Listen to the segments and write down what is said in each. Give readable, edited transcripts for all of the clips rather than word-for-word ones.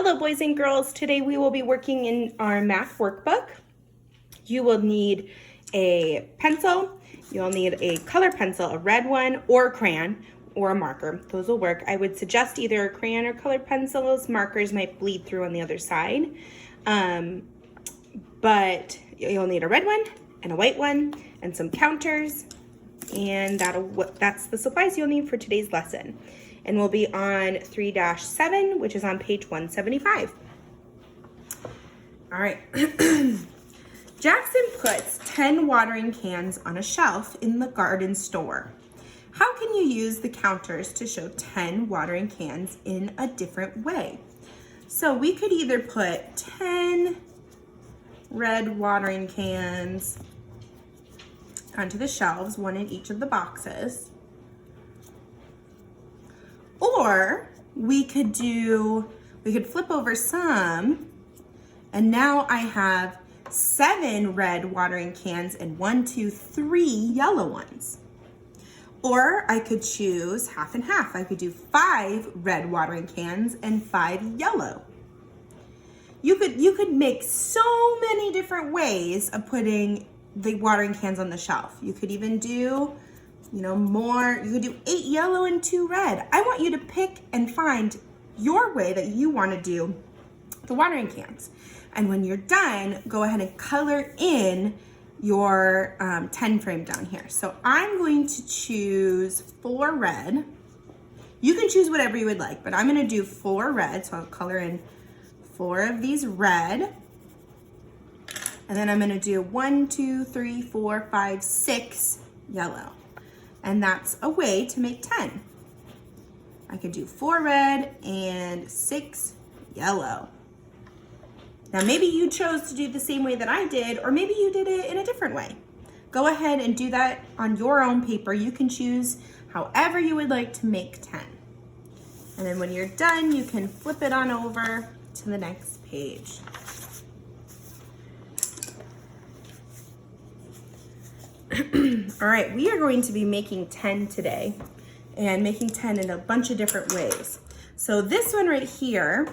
Hello boys and girls, today we will be working in our math workbook. You will need a pencil, you'll need a color pencil, a red one or a crayon or a marker. Those will work. I would suggest either a crayon or colored pencils. Markers might bleed through on the other side. But you'll need a red one and a white one and some counters, and that's the supplies you'll need for today's lesson. And we'll be on 3-7, which is on page 175. All right. Jackson puts 10 watering cans on a shelf in the garden store. How can you use the counters to show 10 watering cans in a different way? So we could either put 10 red watering cans onto the shelves, one in each of the boxes. Or we could flip over some, and now I have 7 red watering cans and 3 yellow ones. Or I could choose half and half. I could do 5 red watering cans and 5 yellow. You could make so many different ways of putting the watering cans on the shelf. You could even do more. You could do 8 yellow and 2 red. I want you to pick and find your way that you want to do the watering cans. And when you're done, go ahead and color in your 10 frame down here. So I'm going to choose 4 red. You can choose whatever you would like, but I'm going to do 4 red. So I'll color in 4 of these red. And then I'm going to do 1, 2, 3, 4, 5, 6 yellow. And that's a way to make 10. I could do 4 red and 6 yellow. Now maybe you chose to do the same way that I did, or maybe you did it in a different way. Go ahead and do that on your own paper. You can choose however you would like to make 10. And then when you're done, you can flip it on over to the next page. All right, we are going to be making 10 today, and making 10 in a bunch of different ways. So this one right here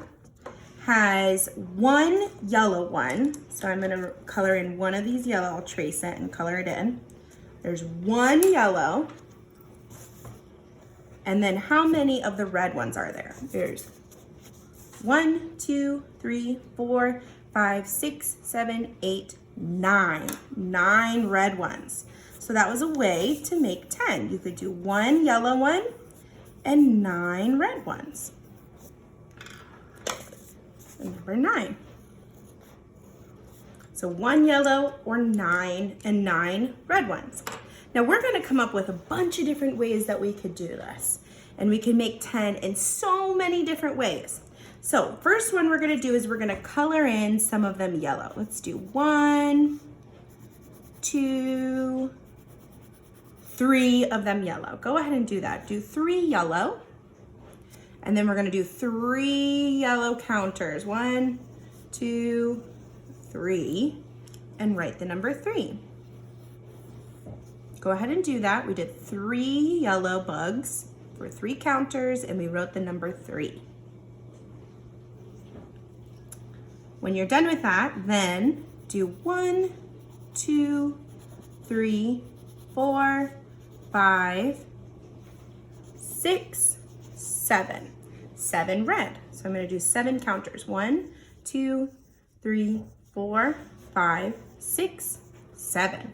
has 1 yellow one. So I'm gonna color in one of these yellow. I'll trace it and color it in. There's 1 yellow. And then how many of the red ones are there? There's 1, 2, 3, 4, 5, 6, 7, 8, 9. 9 red ones. So that was a way to make 10. You could do 1 yellow one and 9 red ones. And number 9. So 1 yellow or 9 and 9 red ones. Now we're going to come up with a bunch of different ways that we could do this. And we can make 10 in so many different ways. So first one we're going to do is we're going to color in some of them yellow. Let's do 1, 2, 3 of them yellow. Go ahead and do that. Do 3 yellow. And then we're going to do 3 yellow counters. 1, 2, 3. And write the number 3. Go ahead and do that. We did 3 yellow bugs for 3 counters, and we wrote the number 3. When you're done with that, then do 1, 2, 3, 4, 5, 6, 7. 7 red. So I'm going to do 7 counters. 1, 2, 3, 4, 5, 6, 7.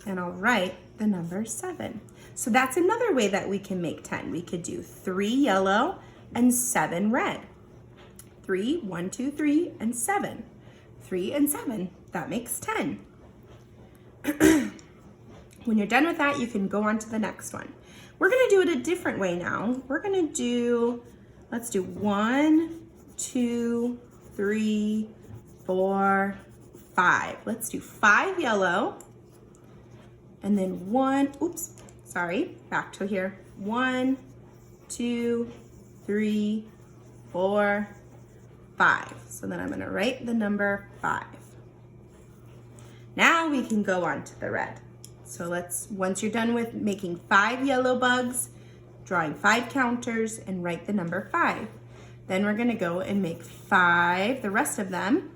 And I'll write the number 7. So that's another way that we can make 10. We could do 3 yellow and 7 red. 3, 1, 2, 3, and 7. 3 and 7, that makes 10. When you're done with that, you can go on to the next one. We're gonna do it a different way now. We're gonna do, let's do 1, 2, 3, 4, 5. Let's do 5 yellow. And then 1, back to here. 1, 2, 3, 4, 5. So then I'm going to write the number 5. Now we can go on to the red. So once you're done with making 5 yellow bugs, drawing 5 counters, and write the number 5. Then we're gonna go and make 5, the rest of them,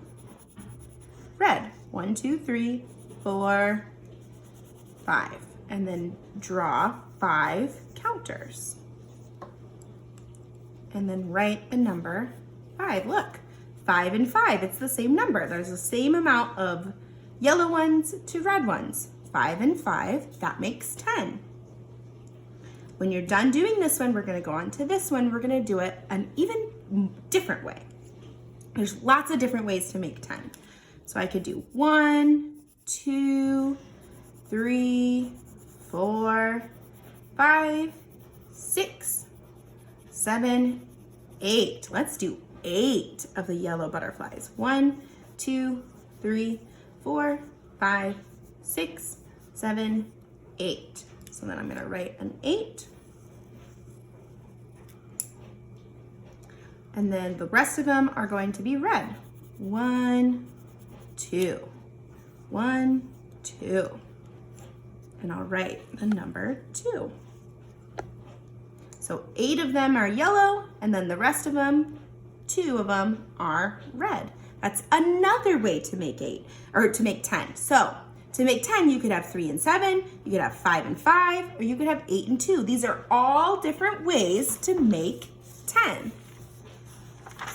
red. 1, 2, 3, 4, 5. And then draw 5 counters. And then write the number 5. Look, 5 and 5, it's the same number. There's the same amount of yellow ones to red ones. 5 and 5, that makes 10. When you're done doing this one, we're gonna go on to this one. We're gonna do it an even different way. There's lots of different ways to make 10. So I could do 1, 2, 3, 4, 5, 6, 7, 8. Let's do 8 of the yellow butterflies. 1, 2, 3, 4, 5, 6, 7, 8. So then I'm gonna write an 8. And then the rest of them are going to be red. 1, 2, 1, 2. And I'll write the number 2. So 8 of them are yellow, and then the rest of them, 2 of them are red. That's another way to make 8, or to make 10. So to make 10, you could have 3 and 7, you could have 5 and 5, or you could have 8 and 2. These are all different ways to make 10.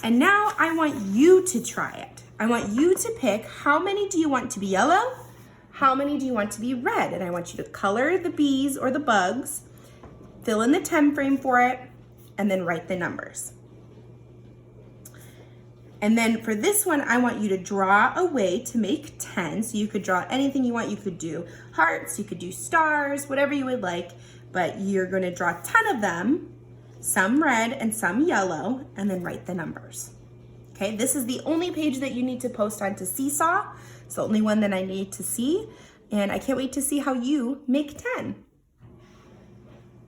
And now I want you to try it. I want you to pick how many do you want to be yellow, how many do you want to be red, and I want you to color the bees or the bugs, fill in the time frame for it, and then write the numbers. And then for this one, I want you to draw a way to make 10. So you could draw anything you want. You could do hearts, you could do stars, whatever you would like, but you're gonna draw 10 of them, some red and some yellow, and then write the numbers. Okay, this is the only page that you need to post onto Seesaw. It's the only one that I need to see, and I can't wait to see how you make 10.